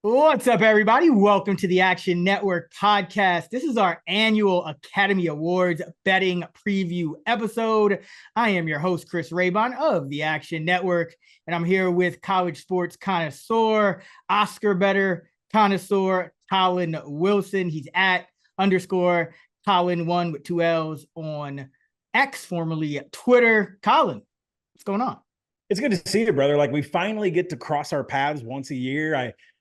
What's up, everybody? Welcome to the Action Network podcast. This is our annual Academy Awards betting preview episode. I am your host, Chris Raybon of the Action Network, and I'm here with college sports connoisseur, Oscar better connoisseur, Collin Wilson. He's at underscore Collin1 with two L's on X, formerly Twitter. Collin, what's going on? It's good to see you, brother. Like, we finally get to cross our paths once a year.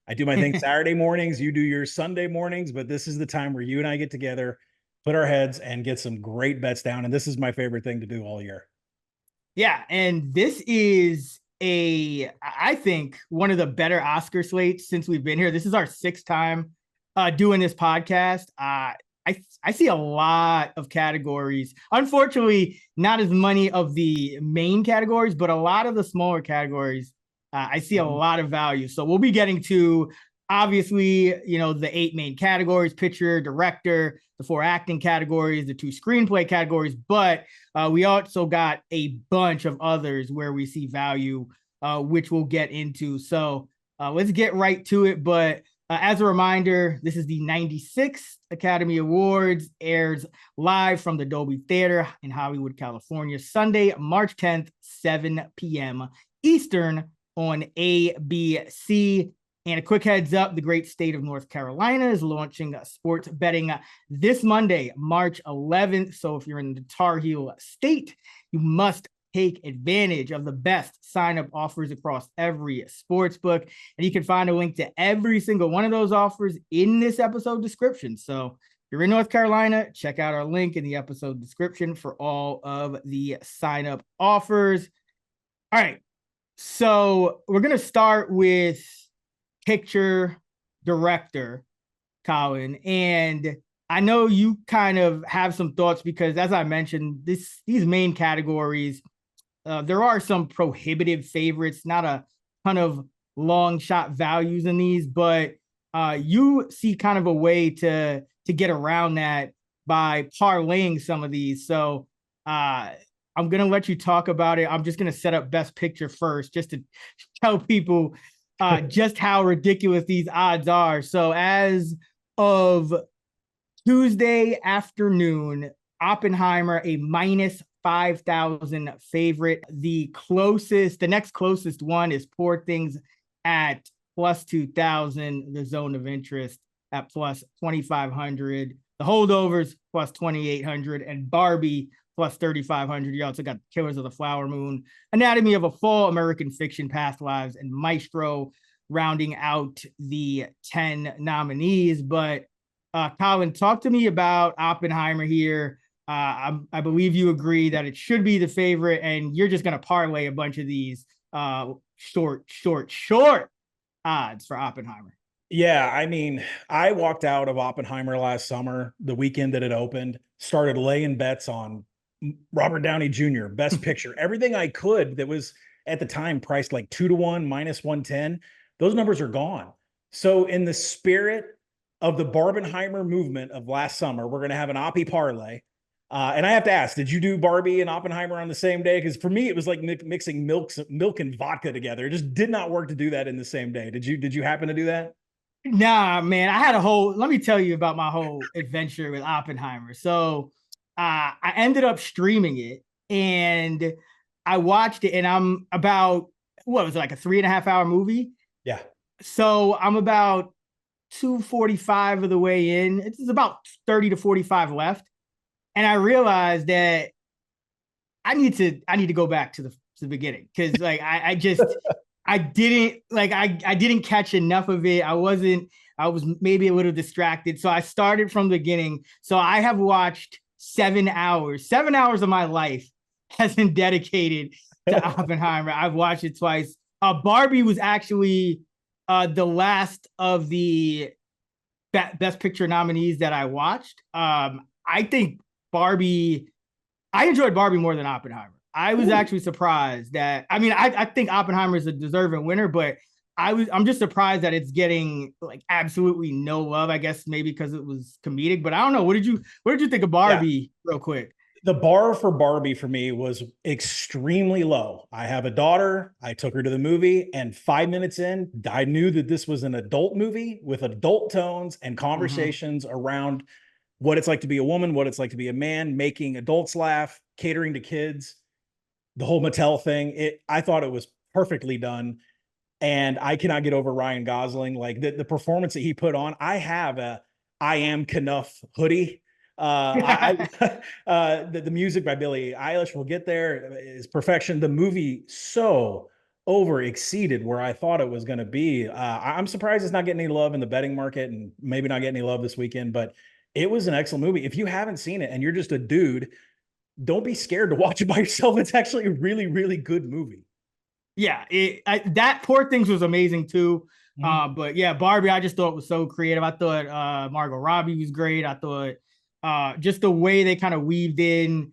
I do my thing Saturday mornings, you do your Sunday mornings, but this is the time where you and I get together, put our heads and get some great bets down. And this is my favorite thing to do all year. Yeah, and this is I think one of the better Oscar slates since we've been here. This is our sixth time doing this podcast. I see a lot of categories. Unfortunately, not as many of the main categories, but a lot of the smaller categories. I see a lot of value. So we'll be getting to, obviously, the eight main categories: picture, director, the four acting categories, the two screenplay categories. But we also got a bunch of others where we see value, which we'll get into. So let's get right to it. But as a reminder, this is the 96th Academy Awards, airs live from the Dolby Theater in Hollywood, California, Sunday, March 10th, 7 p.m. Eastern on ABC. And a quick heads up, the great state of North Carolina is launching sports betting this Monday, March 11th. So if you're in the Tar Heel state, you must take advantage of the best sign-up offers across every sports book. And you can find a link to every single one of those offers in this episode description. So if you're in North Carolina, check out our link in the episode description for all of the sign-up offers. All right. So we're going to start with picture director, Collin. And I know you kind of have some thoughts because, as I mentioned, these main categories, there are some prohibitive favorites, not a ton of long shot values in these, but you see kind of a way to get around that by parlaying some of these. So I'm going to let you talk about it. I'm just going to set up best picture first, just to tell people just how ridiculous these odds are. So as of Tuesday afternoon, Oppenheimer, a minus 5,000 favorite. The next closest one is Poor Things at plus 2,000. The Zone of Interest at plus 2,500. The Holdovers plus 2,800, and Barbie plus 3,500. You also got Killers of the Flower Moon, Anatomy of a Fall, American Fiction, Past Lives, and Maestro rounding out the 10 nominees. But Collin, talk to me about Oppenheimer here. I believe you agree that it should be the favorite, and you're just going to parlay a bunch of these short odds for Oppenheimer. Yeah, I mean, I walked out of Oppenheimer last summer, the weekend that it opened, started laying bets on Robert Downey Jr., Best Picture, everything I could that was at the time priced like 2-1, minus 110. Those numbers are gone. So in the spirit of the Barbenheimer movement of last summer, we're going to have an Oppie parlay. And I have to ask, did you do Barbie and Oppenheimer on the same day? Because for me, it was like mixing milk and vodka together. It just did not work to do that in the same day. Did you happen to do that? Nah, man, let me tell you about my whole adventure with Oppenheimer. So I ended up streaming it and I watched it, and I'm about, what was it, like a 3.5 hour movie? Yeah. So I'm about 245 of the way in. It's about 30 to 45 left. And I realized that I need to go back to the beginning, because like I didn't catch enough of it. I was maybe a little distracted. So I started from the beginning. So I have watched 7 hours. 7 hours of my life has been dedicated to Oppenheimer. I've watched it twice. Barbie was actually the last of the Best Picture nominees that I watched. I think I enjoyed Barbie more than Oppenheimer. I was actually surprised that, I think Oppenheimer is a deserving winner, but I'm just surprised that it's getting like absolutely no love. I guess maybe because it was comedic, but I don't know. What did you think of Barbie, real quick? The bar for Barbie for me was extremely low. I have a daughter. I took her to the movie, and 5 minutes in, I knew that this was an adult movie with adult tones and Mhm. conversations around what it's like to be a woman, what it's like to be a man, making adults laugh, catering to kids, the whole Mattel thing. I thought it was perfectly done. And I cannot get over Ryan Gosling. Like the performance that he put on. I have a I Am Knuff hoodie. The music by Billie Eilish, will get there, is perfection. The movie so over exceeded where I thought it was going to be. I'm surprised it's not getting any love in the betting market and maybe not getting any love this weekend, but it was an excellent movie. If you haven't seen it and you're just a dude, don't be scared to watch it by yourself. It's actually a really, really good movie. Yeah, that Poor Things was amazing too. Mhm. But yeah, Barbie, I just thought was so creative. I thought Margot Robbie was great. I thought just the way they kind of weaved in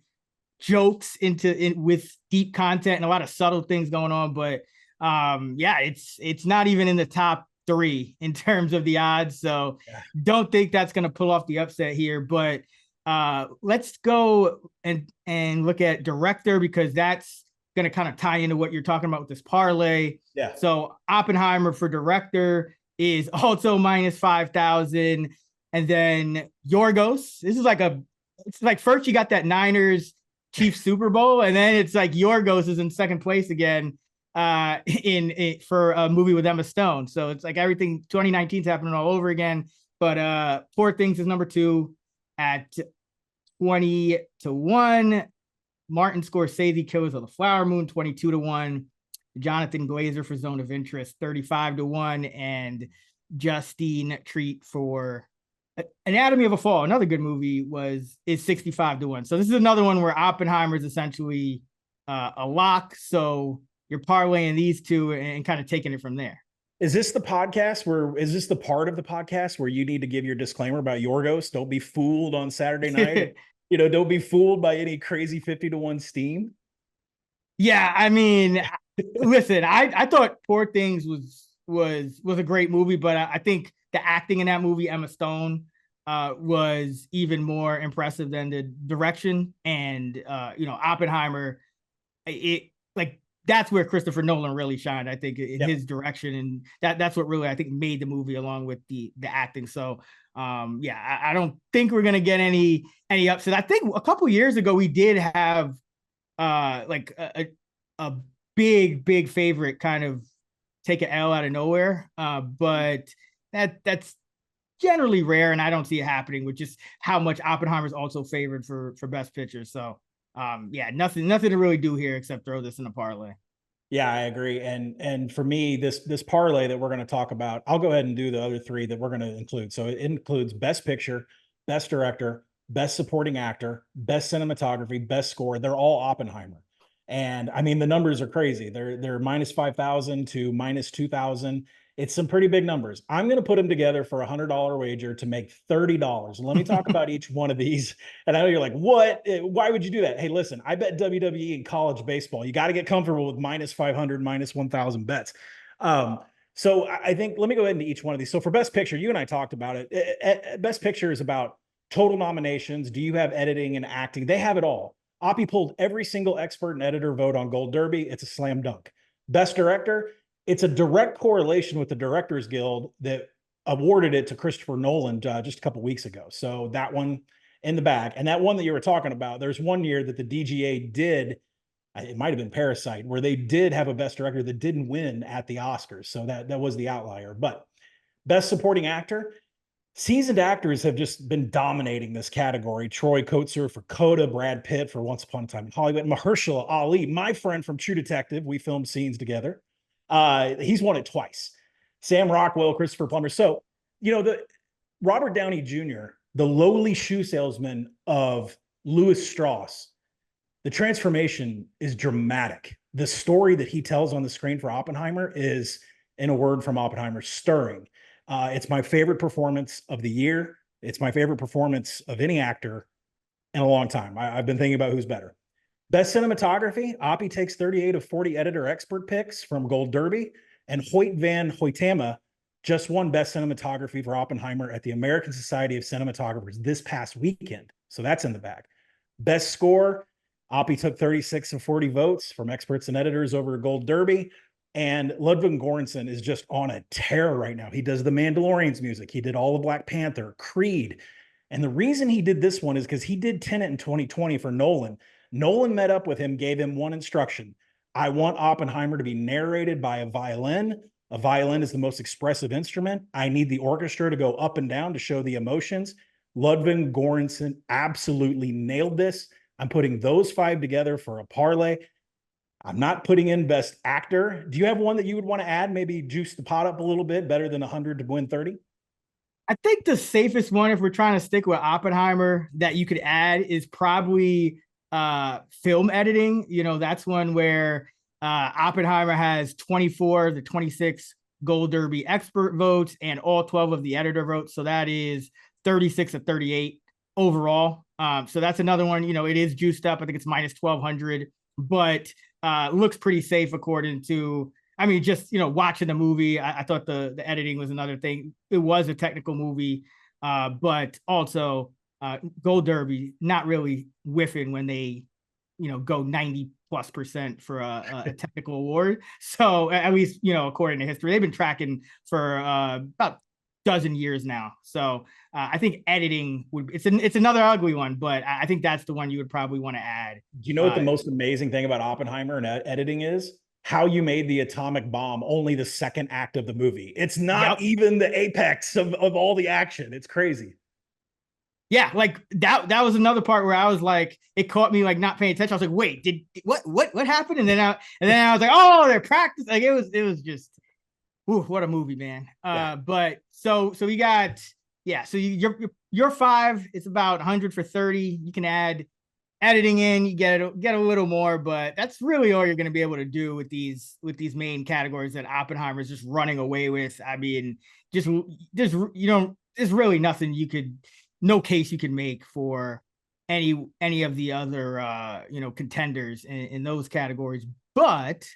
jokes in with deep content and a lot of subtle things going on. But yeah, it's not even in the top three in terms of the odds. So Yeah. don't think that's gonna pull off the upset here. But let's go and look at director because that's gonna kind of tie into what you're talking about with this parlay. Yeah. So Oppenheimer for director is also minus 5,000. And then Yorgos, this is like it's like first you got that Niners Chiefs Super Bowl, and then it's like Yorgos is in second place again for a movie with Emma Stone. So it's like everything 2019 is happening all over again. But Poor Things is number two at 20 to 1. Martin Scorsese, Killers of the Flower Moon, 22 to 1. Jonathan Glazer for Zone of Interest, 35 to 1. And Justine Treat for Anatomy of a Fall, another good movie, is 65 to 1. So this is another one where Oppenheimer is essentially a lock. So you're parlaying these two and kind of taking it from there. Is this the podcast where is this the part of the podcast where you need to give your disclaimer about Yorgos? Don't be fooled on Saturday night. Don't be fooled by any crazy 50 to 1 steam. Yeah, I mean, listen, I thought Poor Things was a great movie, but I think the acting in that movie, Emma Stone, was even more impressive than the direction. And Oppenheimer, it like that's where Christopher Nolan really shined, I think, in Yep. his direction, and that's what really I think made the movie along with the acting. So yeah, I don't think we're gonna get any upset. I think a couple years ago we did have like a big favorite kind of take an L out of nowhere. But that's generally rare, and I don't see it happening with just how much Oppenheimer's also favored for best picture. So yeah, nothing to really do here except throw this in a parlay. Yeah, I agree. And for me, this parlay that we're going to talk about, I'll go ahead and do the other three that we're going to include. So it includes best picture, best director, best supporting actor, best cinematography, best score. They're all Oppenheimer. And I mean the numbers are crazy. They're minus 5,000 to minus 2,000. It's some pretty big numbers. I'm going to put them together for $100 wager to make $30. Let me talk about each one of these. And I know you're like, what? Why would you do that? Hey, listen, I bet WWE in college baseball. You got to get comfortable with minus 500, minus 1,000 bets. So I think let me go into each one of these. So for best picture, you and I talked about it. Best picture is about total nominations. Do you have editing and acting? They have it all. Oppie pulled every single expert and editor vote on Gold Derby. It's a slam dunk. Best director, it's a direct correlation with the Directors Guild that awarded it to Christopher Nolan just a couple weeks ago. So that one in the bag. And that one that you were talking about, there's one year that the DGA did, it might have been Parasite, where they did have a best director that didn't win at the Oscars. So that was the outlier. But best supporting actor, seasoned actors have just been dominating this category. Troy Kotsur for Coda, Brad Pitt for Once Upon a Time in Hollywood, Mahershala Ali, my friend from True Detective. We filmed scenes together. He's won it twice. Sam Rockwell, Christopher Plummer. So, the Robert Downey Jr., the lowly shoe salesman of Louis Strauss, the transformation is dramatic. The story that he tells on the screen for Oppenheimer is, in a word from Oppenheimer, stirring. It's my favorite performance of the year. It's my favorite performance of any actor in a long time. I've been thinking about who's better. Best cinematography, Oppie takes 38 of 40 editor expert picks from Gold Derby, and Hoyt van Hoytema just won best cinematography for Oppenheimer at the American Society of Cinematographers this past weekend. So that's in the bag. Best score, Oppie took 36 of 40 votes from experts and editors over Gold Derby. And Ludwig Göransson is just on a tear right now. He does the Mandalorian's music. He did all of Black Panther, Creed. And the reason he did this one is because he did Tenet in 2020 for Nolan. Nolan met up with him, gave him one instruction. I want Oppenheimer to be narrated by a violin. A violin is the most expressive instrument. I need the orchestra to go up and down to show the emotions. Ludwig Göransson absolutely nailed this. I'm putting those 5 together for a parlay. I'm not putting in best actor. Do you have one that you would want to add? Maybe juice the pot up a little bit, better than 100 to win 30? I think the safest one, if we're trying to stick with Oppenheimer, that you could add is probably film editing. That's one where Oppenheimer has 24 of the 26 Gold Derby expert votes and all 12 of the editor votes. So that is 36 of 38 overall. So that's another one. It is juiced up. I think it's minus 1,200, but looks pretty safe according to, just, watching the movie. I thought the editing was another thing. It was a technical movie, but also Gold Derby, not really whiffing when they, go 90+% for a technical award. So at least, according to history, they've been tracking for about dozen years now. So I think editing it's another ugly one, but I think that's the one you would probably want to add. Do you know what the most amazing thing about Oppenheimer and editing is? How you made the atomic bomb only the second act of the movie. It's not even the apex of all the action. It's crazy. Yeah, like that was another part where I was like, it caught me like not paying attention. I was like, wait, did what happened? And then I was like, oh, they're practicing. Like it was just, ooh, what a movie, man. But so we got, so your 5, it's about 100 for 30. You can add editing in, you get a little more, but that's really all you're going to be able to do with these main categories that Oppenheimer is just running away with. Just there's really nothing no case you can make for any of the other contenders in those categories. But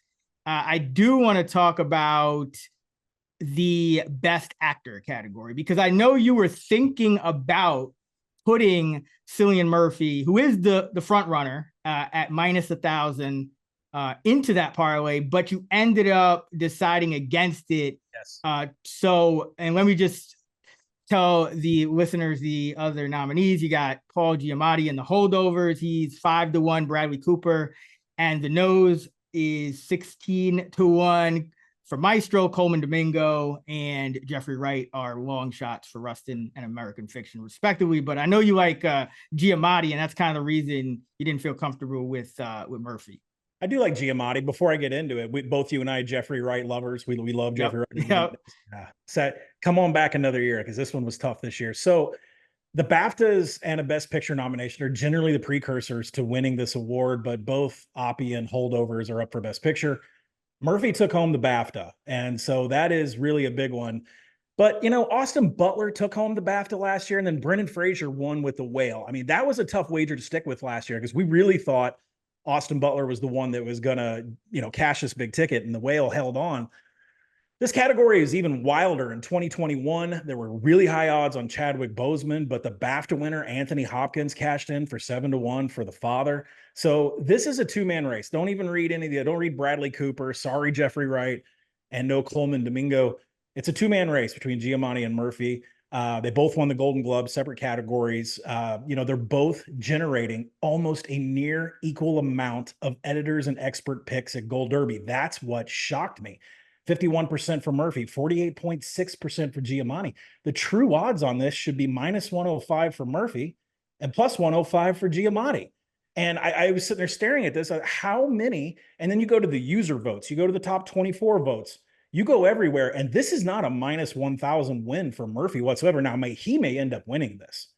I do want to talk about the best actor category, because I know you were thinking about putting Cillian Murphy, who is the front runner at minus 1,000 into that parlay, but you ended up deciding against it. Yes. And let me just tell the listeners the other nominees. You got Paul Giamatti in the holdovers. He's 5-1. Bradley Cooper, and the nose is 16-1 for Maestro. Coleman Domingo and Jeffrey Wright are long shots for Rustin and American Fiction, respectively. But I know you like Giamatti, and that's kind of the reason you didn't feel comfortable with Murphy. I do like Giamatti. Before I get into it, both you and I, Jeffrey Wright lovers. We love Jeffrey Wright. Yep. So come on back another year, because this one was tough this year. So the BAFTAs and a Best Picture nomination are generally the precursors to winning this award, but both Oppie and holdovers are up for Best Picture. Murphy took home the BAFTA, and so that is really a big one. But, Austin Butler took home the BAFTA last year, and then Brendan Fraser won with The Whale. That was a tough wager to stick with last year, because we really thought Austin Butler was the one that was going to, cash this big ticket, and The Whale held on. This category is even wilder. In 2021, there were really high odds on Chadwick Boseman, but the BAFTA winner, Anthony Hopkins, cashed in for 7-1 for The Father. So this is a 2-man race. Don't even read don't read Bradley Cooper. Sorry, Jeffrey Wright, and no Coleman Domingo. It's a 2-man race between Giamatti and Murphy. They both won the Golden Globe, separate categories. They're both generating almost a near equal amount of editors and expert picks at Gold Derby. That's what shocked me. 51% for Murphy, 48.6% for Giamatti. The true odds on this should be minus 105 for Murphy and plus 105 for Giamatti. And I was sitting there staring at this, how many, and then you go to the user votes, you go to the top 24 votes, you go everywhere, and this is not a minus 1,000 win for Murphy whatsoever. Now, he may end up winning this,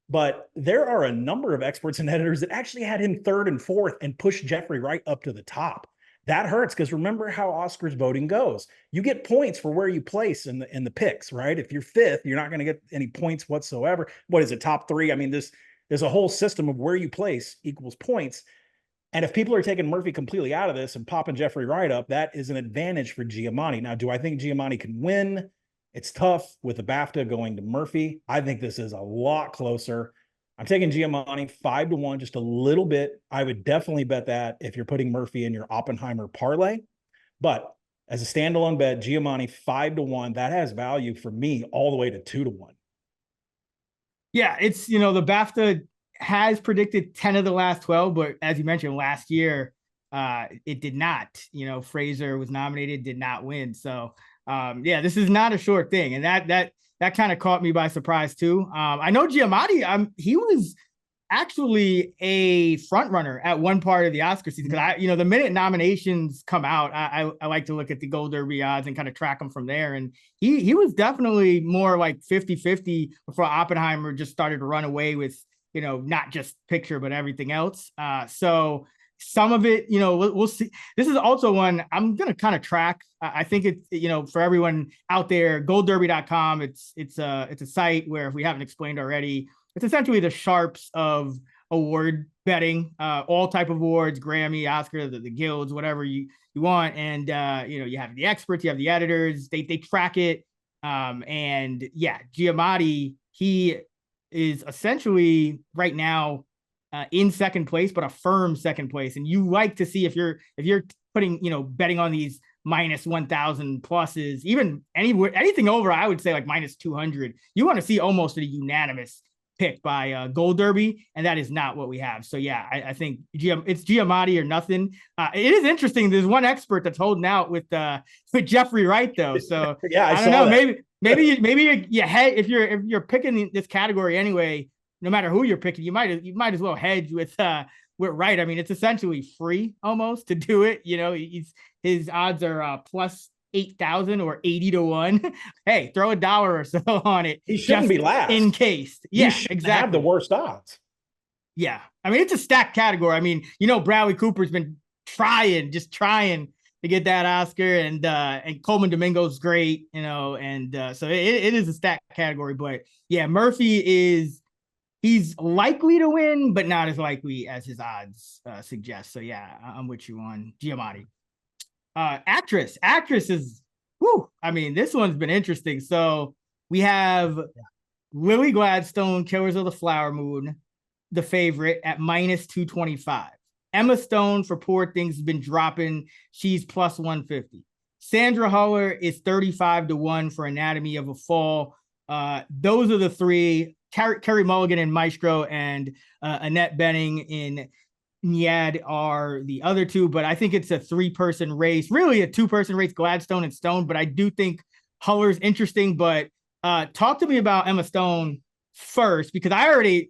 but there are a number of experts and editors that actually had him 3rd and 4th and pushed Jeffrey Wright up to the top. That hurts, because remember how Oscars voting goes. You get points for where you place in the picks, right? If you're 5th, you're not going to get any points whatsoever. What is it, top 3? There's a whole system of where you place equals points. And if people are taking Murphy completely out of this and popping Jeffrey Wright up, that is an advantage for Giamatti. Now, do I think Giamatti can win? It's tough with the BAFTA going to Murphy. I think this is a lot closer. I'm taking Giamatti 5-1, just a little bit. I would definitely bet that if you're putting Murphy in your Oppenheimer parlay. But as a standalone bet, Giamatti 5-1, that has value for me all the way to 2-1. Yeah, it's, the BAFTA has predicted 10 of the last 12, but as you mentioned, last year, it did not. Fraser was nominated, did not win. So, yeah, this is not a short thing. And that kind of caught me by surprise too. I know Giamatti, he was actually a front runner at one part of the Oscar season, because the minute nominations come out, I like to look at the Gold Derby odds and kind of track them from there. And he was definitely more like 50-50 before Oppenheimer just started to run away with, not just picture, but everything else. So some of it, we'll see. This is also one I'm going to kind of track. I think it's, for everyone out there, goldderby.com. It's a site where, if we haven't explained already, it's essentially the sharps of award betting, all type of awards, Grammy, Oscar, the guilds, whatever you want. And, you have the experts, you have the editors, they track it. And yeah, Giamatti, he is essentially right now in second place, but a firm second place. And you like to see, if you're putting, betting on these minus 1,000 pluses, even anything over, I would say like minus 200, you want to see almost a unanimous pick by Gold Derby, and that is not what we have. So yeah, I think it's Giamatti or nothing. It is interesting. There's one expert that's holding out with Jeffrey Wright though. So yeah, I don't know. That. Maybe you hedge if you're picking this category anyway. No matter who you're picking, you might as well hedge with Wright. I mean, it's essentially free almost to do it. His odds are plus 8,000 or 80-1. Hey, throw $1 or so on it. He shouldn't be last in case. Yeah, exactly. Have the worst odds. Yeah, I mean, it's a stacked category. I mean, Bradley Cooper's been trying to get that Oscar, and Coleman Domingo's great, and so it is a stacked category. But yeah, Murphy he's likely to win, but not as likely as his odds suggest. So yeah, I'm with you on Giamatti. Actress is, I mean, this one's been interesting. So we have Lily Gladstone, Killers of the Flower Moon, the favorite, at minus 225. Emma Stone for Poor Things has been dropping. She's plus 150. Sandra Huller is 35-1 for Anatomy of a Fall. Those are the three. Carey Mulligan in Maestro, and Annette Bening in Nyad are the other two, but I think it's a 3-person race, really a 2-person race, Gladstone and Stone. But I do think Huller's interesting. But talk to me about Emma Stone first, because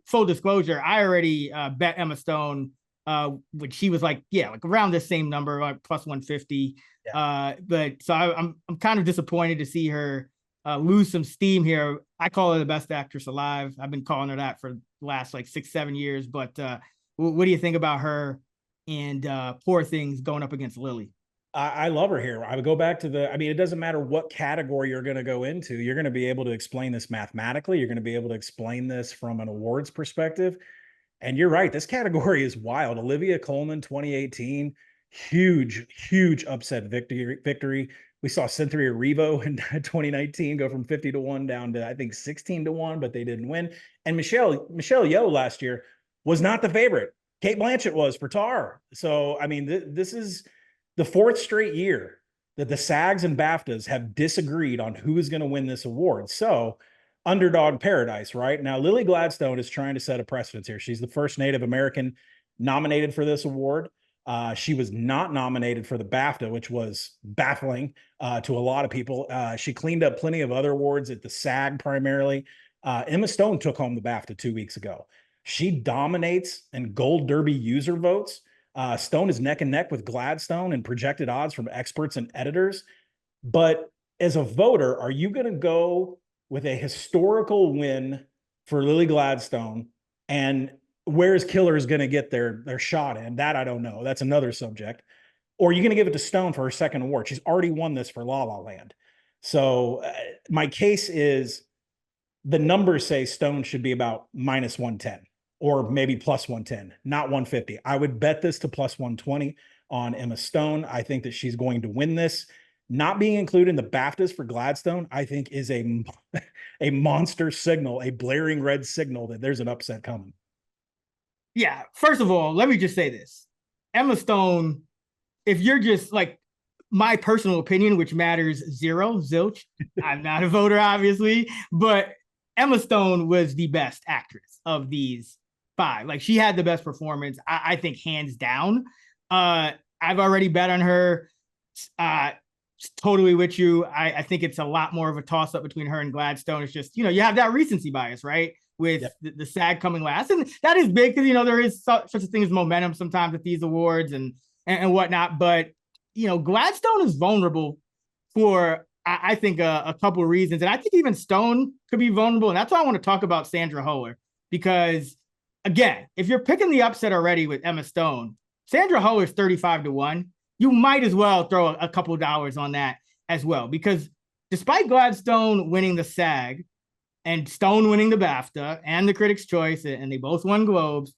full disclosure, I already bet Emma Stone when she was like around the same number, like plus 150. Yeah. But so I'm kind of disappointed to see her lose some steam here. I call her the best actress alive. I've been calling her that for the last like 6-7 years. But what do you think about her and Poor Things going up against Lily? I love her here. I would go back to it doesn't matter what category you're going to go into. You're going to be able to explain this mathematically. You're going to be able to explain this from an awards perspective. And you're right. This category is wild. Olivia Colman, 2018, huge upset victory. We saw Cynthia Erivo in 2019 go from 50-1 down to, I think, 16-1, but they didn't win. And Michelle Yeoh last year was not the favorite. Cate Blanchett was for Tar. So, I mean, this is the 4th straight year that the SAGs and BAFTAs have disagreed on who is going to win this award. So, underdog paradise, right? Now, Lily Gladstone is trying to set a precedence here. She's the first Native American nominated for this award. She was not nominated for the BAFTA, which was baffling to a lot of people. She cleaned up plenty of other awards at the SAG primarily. Emma Stone took home the BAFTA 2 weeks ago. She dominates in Gold Derby user votes. Stone is neck and neck with Gladstone in projected odds from experts and editors. But as a voter, are you going to go with a historical win for Lily Gladstone, and where's Killers going to get their shot in? That I don't know. That's another subject. Or are you going to give it to Stone for her second award? She's already won this for La La Land. So my case is the numbers say Stone should be about minus 110 or maybe plus 110, not 150. I would bet this to plus 120 on Emma Stone. I think that she's going to win this. Not being included in the BAFTAs for Gladstone, I think, is a a monster signal, a blaring red signal that there's an upset coming. Yeah. First of all, let me just say this. Emma Stone, if you're just like my personal opinion, which matters zero, zilch, I'm not a voter, obviously, but Emma Stone was the best actress of these five. Like she had the best performance, I think, hands down. I've already bet on her. Uh, totally with you. I think it's a lot more of a toss up between her and Gladstone. It's just, you have that recency bias, right? With the SAG coming last. And that is big because, there is such a thing as momentum sometimes with these awards and whatnot. But, Gladstone is vulnerable for, I think, a couple of reasons. And I think even Stone could be vulnerable. And that's why I want to talk about Sandra Huller. Because, again, if you're picking the upset already with Emma Stone, Sandra Huller is 35-1. You might as well throw a couple of dollars on that as well. Because despite Gladstone winning the SAG and Stone winning the BAFTA and the Critics' Choice, and they both won Globes,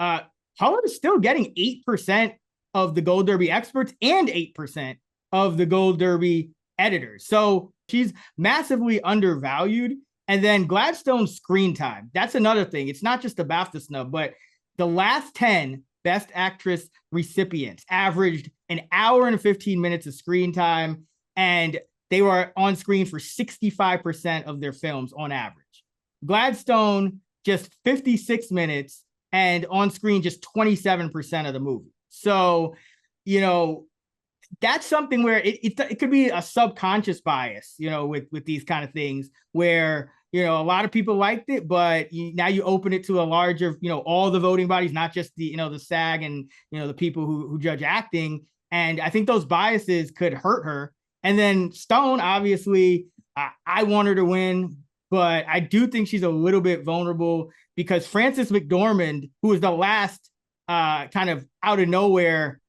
Huller is still getting 8% of the Gold Derby experts and 8% of the Gold Derby editors. So she's massively undervalued. And then Gladstone's screen time. That's another thing. It's not just a BAFTA snub, but the last 10 Best Actress recipients averaged an hour and 15 minutes of screen time, and they were on screen for 65% of their films on average. Gladstone, just 56 minutes, and on screen just 27% of the movie. So, that's something where it could be a subconscious bias, with these kind of things where, a lot of people liked it, but now you open it to a larger, all the voting bodies, not just the, the SAG and, the people who judge acting. And I think those biases could hurt her. And then Stone, obviously, I want her to win, but I do think she's a little bit vulnerable because Frances McDormand, who was the last kind of out of nowhere,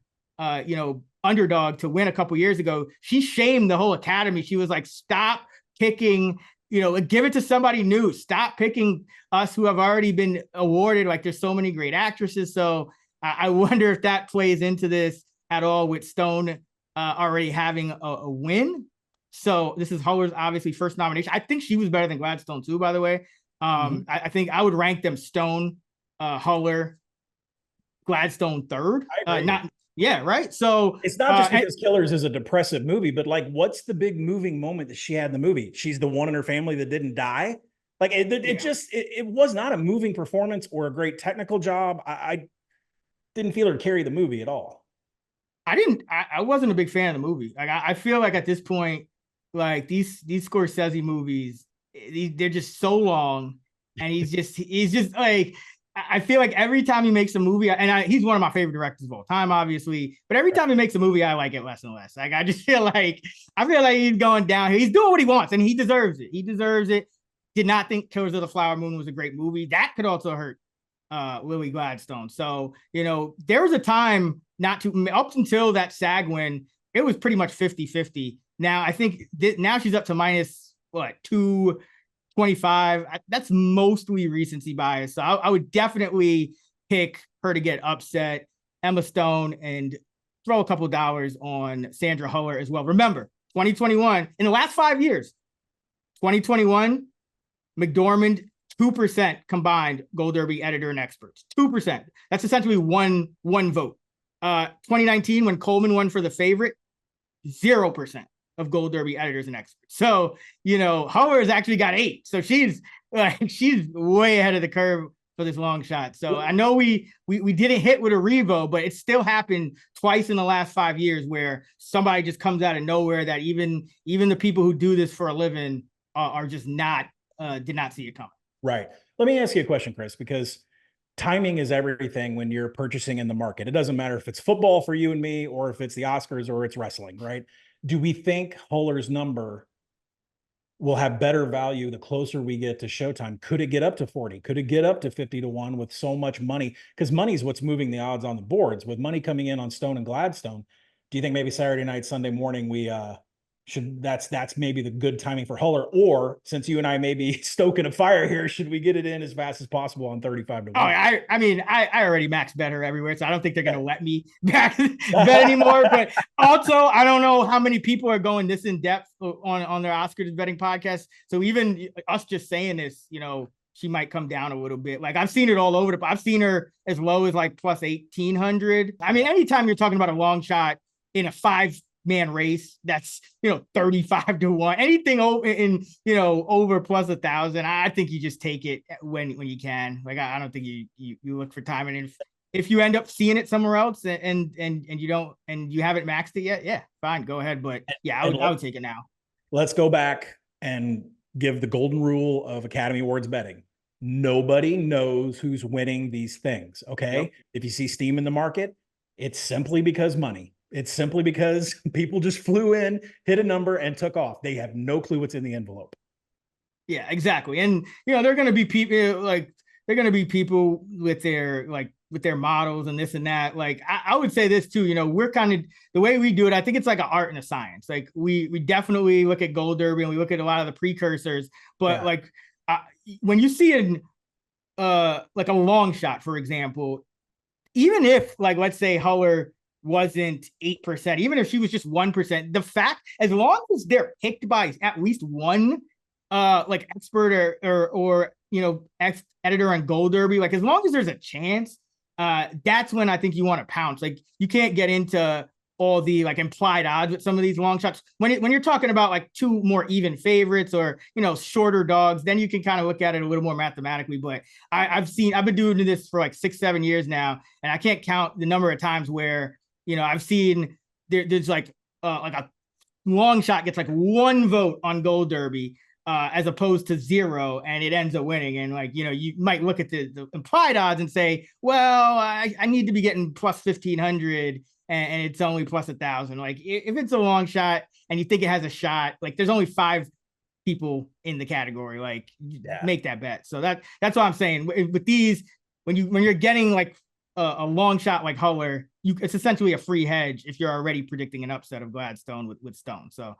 underdog to win a couple years ago, she shamed the whole Academy. She was like, stop picking, give it to somebody new. Stop picking us who have already been awarded. Like there's so many great actresses. So I wonder if that plays into this at all with Stone already having a win. So this is Huller's obviously first nomination. I think she was better than Gladstone too, by the way. I think I would rank them Stone, Huller, Gladstone third. Yeah, right. So it's not just because Killers is a depressive movie, but like, what's the big moving moment that she had in the movie? She's the one in her family that didn't die. Like it was not a moving performance or a great technical job. I didn't feel her carry the movie at all. I wasn't a big fan of the movie. Like I feel like at this point, like these Scorsese movies, they're just so long, and he's just like, I feel like every time he makes a movie, and he's one of my favorite directors of all time, obviously, but every time he makes a movie, I like it less and less. Like I feel like he's going down. He's doing what he wants, and he deserves it. He deserves it. Did not think Killers of the Flower Moon was a great movie. That could also hurt Lily Gladstone. So, there was a time up until that SAG win, it was pretty much 50-50. Now I think now she's up to minus 225. That's mostly recency bias. So I would definitely pick her to get upset, Emma Stone, and throw a couple of dollars on Sandra Huller as well. Remember, 2021, in the last 5 years, 2021, McDormand, 2% combined Gold Derby editor and experts. 2%. That's essentially one vote. 2019, when Coleman won for The Favorite, 0% of Gold Derby editors and experts. So, Huller has actually got 8. So she's way ahead of the curve for this long shot. So I know we didn't hit with a revo, but it still happened twice in the last 5 years where somebody just comes out of nowhere that even the people who do this for a living are just did not see it coming. Right. Let me ask you a question, Chris, because timing is everything when you're purchasing in the market. It doesn't matter if it's football for you and me, or if it's the Oscars or it's wrestling, right? Do we think Huller's number will have better value the closer we get to showtime? Could it get up to 40? Could it get up to 50-1 with so much money? Because money is what's moving the odds on the boards. With money coming in on Stone and Gladstone, do you think maybe Saturday night, Sunday morning, we That's maybe the good timing for Huller. Or since you and I may be stoking a fire here, should we get it in as fast as possible on 35 to 1? I mean, I already max bet her everywhere, so I don't think they're gonna let me back bet anymore. But also, I don't know how many people are going this in depth on their Oscars betting podcast. So even us just saying this, she might come down a little bit. Like I've seen it all over I've seen her as low as like plus 1,800. I mean, anytime you're talking about a long shot in a 5-man race, that's 35 to 1. Anything over plus 1,000, I think you just take it when you can. Like I don't think you look for time. And if you end up seeing it somewhere else and you don't and you haven't maxed it yet, yeah, fine, go ahead. But yeah, I would take it now. Let's go back and give the golden rule of Academy Awards betting. Nobody knows who's winning these things. Okay. Yep. If you see steam in the market, it's simply because money. It's simply because people just flew in, hit a number, and took off. They have no clue what's in the envelope. Yeah, exactly. And they're going to be people with their models and this and that. Like I would say this too. We're kind of the way we do it. I think it's like an art and a science. Like we definitely look at Gold Derby and we look at a lot of the precursors. But when you see like a long shot, for example, even if like let's say Huller wasn't 8%, even if she was just 1%, the fact, as long as they're picked by at least one like expert or editor on Gold Derby, like as long as there's a chance, that's when I think you want to pounce. Like you can't get into all the like implied odds with some of these long shots. When you're talking about like two more even favorites or shorter dogs, then you can kind of look at it a little more mathematically. But I've been doing this for like 6-7 years now, and I can't count the number of times where I've seen there's like a long shot gets like one vote on Gold Derby as opposed to 0, and it ends up winning. And like you might look at the implied odds and say, well, I need to be getting plus 1,500. And it's only plus 1,000. Like if it's a long shot and you think it has a shot, like there's only 5 people in the category, like make that bet. So that's what I'm saying with these, when you're getting like a long shot like Huller, it's essentially a free hedge if you're already predicting an upset of Gladstone with Stone. So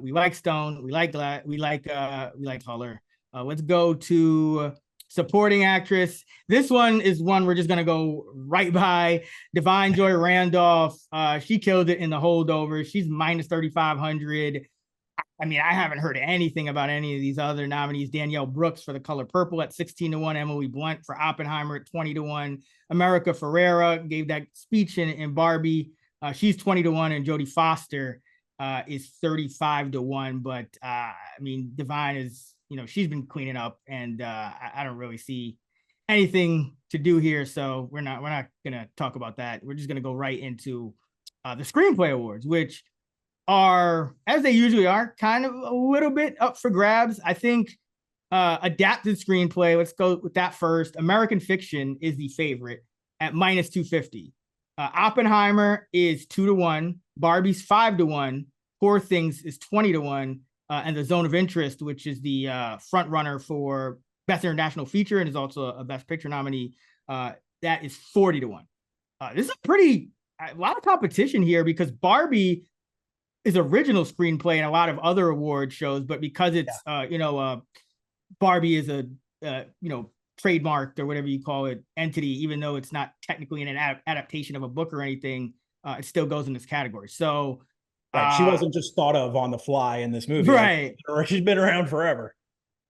we like Stone, we like Huller. Let's go to supporting actress. This one is one we're just going to go right by. Divine Joy Randolph. She killed it in the holdover. She's minus 3,500. I mean, I haven't heard anything about any of these other nominees. Danielle Brooks for The Color Purple at 16 to 1. Emily Blunt for Oppenheimer at 20 to 1. America Ferrera gave that speech in Barbie. She's 20 to 1. And Jodie Foster is 35 to 1. But I mean, Divine is, she's been cleaning up, and I don't really see anything to do here. So we're not going to talk about that. We're just going to go right into the Screenplay Awards, which are, as they usually are, kind of a little bit up for grabs. I think adapted screenplay, let's go with that first. American Fiction is the favorite at minus 250. Oppenheimer is 2 to 1. Barbie's 5 to 1. Poor Things is 20 to 1. And The Zone of Interest, which is the front runner for Best International Feature and is also a Best Picture nominee, that is 40 to 1. This is a lot of competition here because Barbie is original screenplay and a lot of other award shows, but because it's Barbie is a trademarked or whatever you call it entity, even though it's not technically an adaptation of a book or anything, it still goes in this category. So she wasn't just thought of on the fly in this movie, right? Or she's been around forever.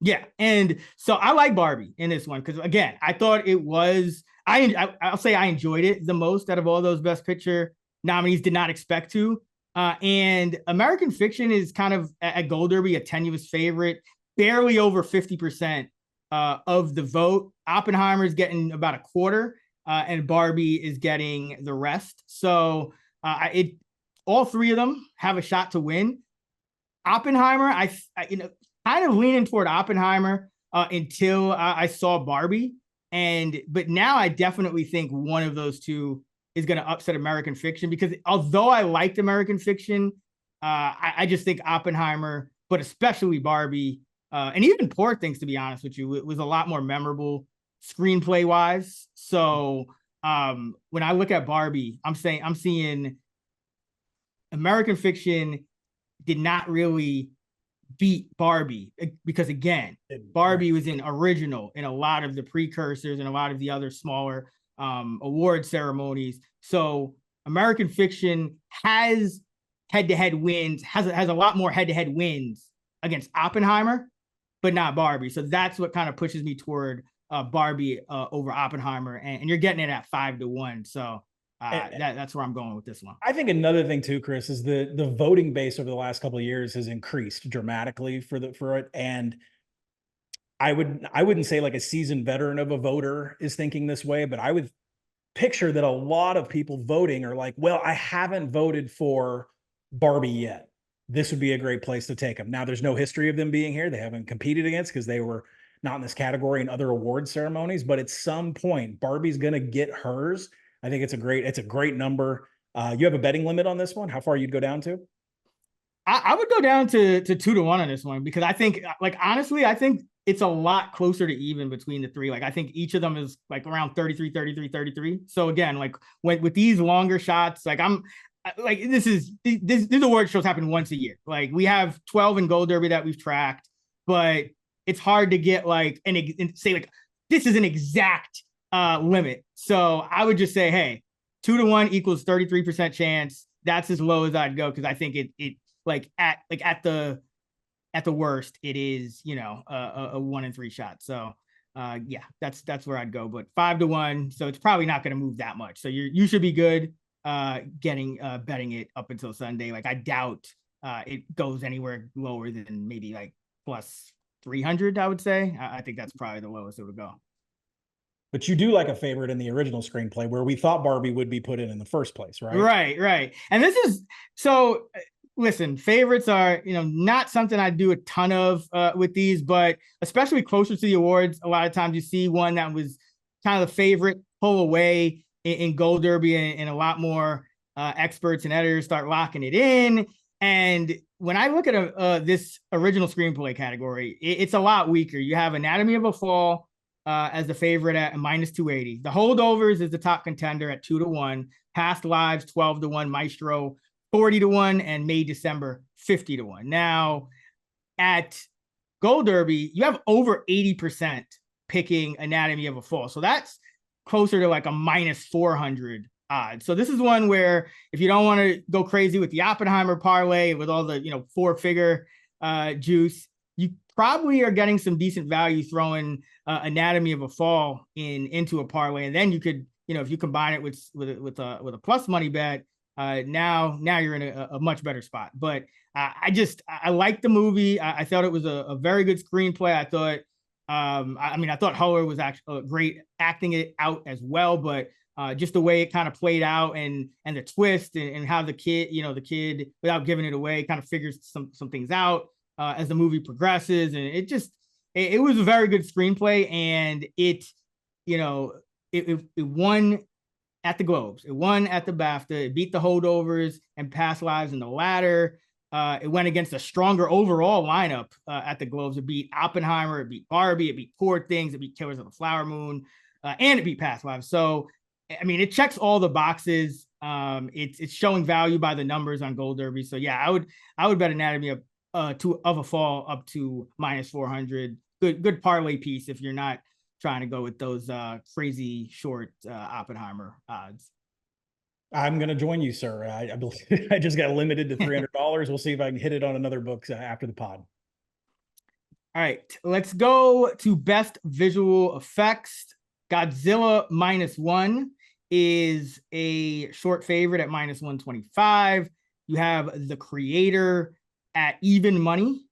Yeah, and so I like Barbie in this one because again, I thought it was. I'll say I enjoyed it the most out of all those Best Picture nominees. Did not expect to. And American Fiction is kind of at Gold Derby a tenuous favorite, barely over 50% of the vote. Oppenheimer is getting about a quarter, and Barbie is getting the rest. So all three of them have a shot to win. Oppenheimer, I kind of leaning toward Oppenheimer until I saw Barbie, but now I definitely think one of those two is going to upset American Fiction, because although I liked American Fiction, I just think Oppenheimer, but especially Barbie, and even Poor Things, to be honest with you, it was a lot more memorable screenplay wise. So when I look at Barbie, I'm seeing American Fiction did not really beat Barbie because, again, Barbie was in original in a lot of the precursors and a lot of the other smaller award ceremonies. So American Fiction has head-to-head wins, has a lot more head-to-head wins against Oppenheimer, but not Barbie. So that's what kind of pushes me toward Barbie over Oppenheimer, and you're getting it at 5-1. So that's where I'm going with this one. I think another thing too, Chris, is the voting base over the last couple of years has increased dramatically for it. And I wouldn't say like a seasoned veteran of a voter is thinking this way, but I would picture that a lot of people voting are like, well, I haven't voted for Barbie yet. This would be a great place to take them. Now, there's no history of them being here. They haven't competed against because they were not in this category in other award ceremonies. But at some point, Barbie's going to get hers. I think it's a great number. You have a betting limit on this one? How far you'd go down to? I would go down to 2-1 on this one because I think, like, honestly, I think it's a lot closer to even between the three. Like, I think each of them is like around 33, 33, 33. So again, like with these longer shots, like I'm like, these award shows happen once a year. Like we have 12 in Gold Derby that we've tracked, but it's hard to get like and say like this is an exact limit. So I would just say, hey, 2-1 equals 33% chance. That's as low as I'd go because I think it like at the worst, it is, you know, a 1-in-3 shot. So yeah, that's where I'd go. But 5-1, so it's probably not going to move that much. So you should be good betting it up until Sunday. Like I doubt it goes anywhere lower than maybe like plus 300. I would say. I think that's probably the lowest it would go. But you do like a favorite in the original screenplay where we thought Barbie would be put in the first place, right? Right. And this is so. Listen, favorites are, you know, not something I do a ton of with these, but especially closer to the awards, a lot of times you see one that was kind of the favorite pull away in Gold Derby, and a lot more experts and editors start locking it in. And when I look at this original screenplay category, it's a lot weaker. You have Anatomy of a Fall as the favorite at -280. The Holdovers is the top contender at 2-1. Past Lives 12-1. Maestro 40-1, and May December 50-1. Now at Gold Derby, you have over 80% picking Anatomy of a Fall. So that's closer to like a -400 odds. So this is one where if you don't want to go crazy with the Oppenheimer parlay with all the, you know, 4-figure juice, you probably are getting some decent value throwing Anatomy of a Fall into a parlay. And then you could, you know, if you combine it with a plus money bet, now you're in a much better spot. But I liked the movie. I thought it was a very good screenplay. I thought, I thought Huller was actually great acting it out as well. But just the way it kind of played out and the twist and how the kid, without giving it away, kind of figures some things out as the movie progresses. And it was a very good screenplay, and it won at the Globes. It won at the BAFTA. It beat the Holdovers and Past Lives in the latter. It went against a stronger overall lineup at the Globes. It beat Oppenheimer. It beat Barbie. It beat Poor Things. It beat Killers of the Flower Moon. And it beat Past Lives. So, I mean, it checks all the boxes. It's showing value by the numbers on Gold Derby. So, yeah, I would bet Anatomy of a Fall up to -400. Good parlay piece if you're not trying to go with those crazy short Oppenheimer odds. I'm going to join you, sir. I believe I just got limited to $300. We'll see if I can hit it on another book after the pod. All right, let's go to best visual effects. Godzilla -1 is a short favorite at -125. You have The Creator at even money.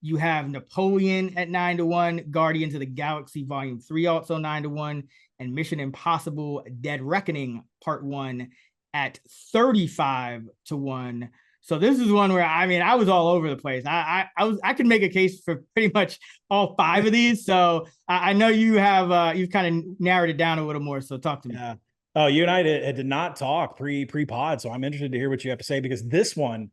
You have Napoleon at 9-1, Guardians of the Galaxy Volume 3 also 9-1, and Mission Impossible Dead Reckoning Part 1 at 35-1. So this is one where, I mean, I was all over the place. I could make a case for pretty much all 5 of these. So I know you have you've kind of narrowed it down a little more. So talk to me. Yeah. Oh, you and I did not talk pre-pod. So I'm interested to hear what you have to say, because this one,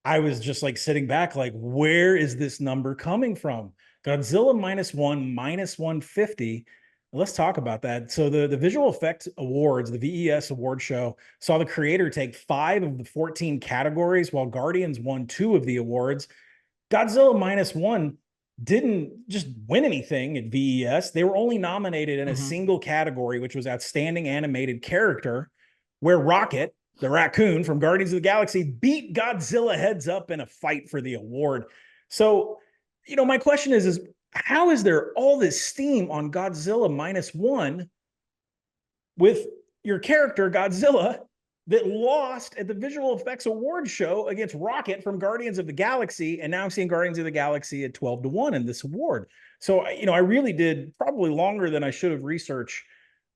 I was just like sitting back, like, where is this number coming from? Godzilla -1, -150. Let's talk about that. So the Visual Effects Awards, the VES award show, saw the creator take 5 of the 14 categories, while Guardians won 2 of the awards. Godzilla minus one didn't just win anything at VES. They were only nominated in a single category, which was Outstanding Animated Character, where Rocket, the raccoon from Guardians of the Galaxy, beat Godzilla heads up in a fight for the award. So, my question is how is there all this steam on Godzilla minus one with your character Godzilla that lost at the Visual Effects Awards show against Rocket from Guardians of the Galaxy, and now I'm seeing Guardians of the Galaxy at 12-1 in this award? So, I really did probably longer than I should have researched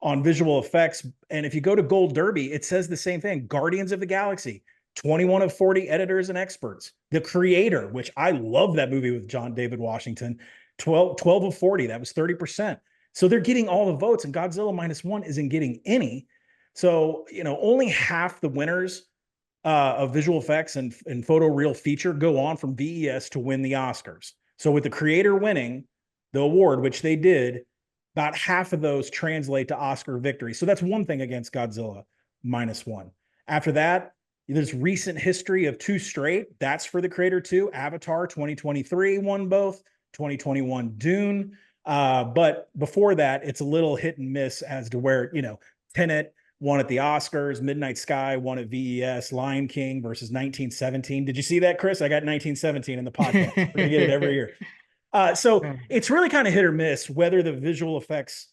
on visual effects. And if you go to Gold Derby, it says the same thing. Guardians of the Galaxy, 21 of 40 editors and experts. The Creator, which I love that movie with John David Washington, 12 of 40. That was 30%. So they're getting all the votes, and Godzilla minus one isn't getting any. So, only half the winners of visual effects and photoreal feature go on from VES to win the Oscars. So with the Creator winning the award, which they did, about half of those translate to Oscar victory. So that's one thing against Godzilla minus one. After that, there's recent history of 2 straight. That's for the Creator 2. Avatar 2023 won both. 2021 Dune. But before that, it's a little hit and miss as to where, Tenet won at the Oscars, Midnight Sky won at VES, Lion King versus 1917. Did you see that, Chris? I got 1917 in the podcast. We're going to get it every year. So it's really kind of hit or miss whether the visual effects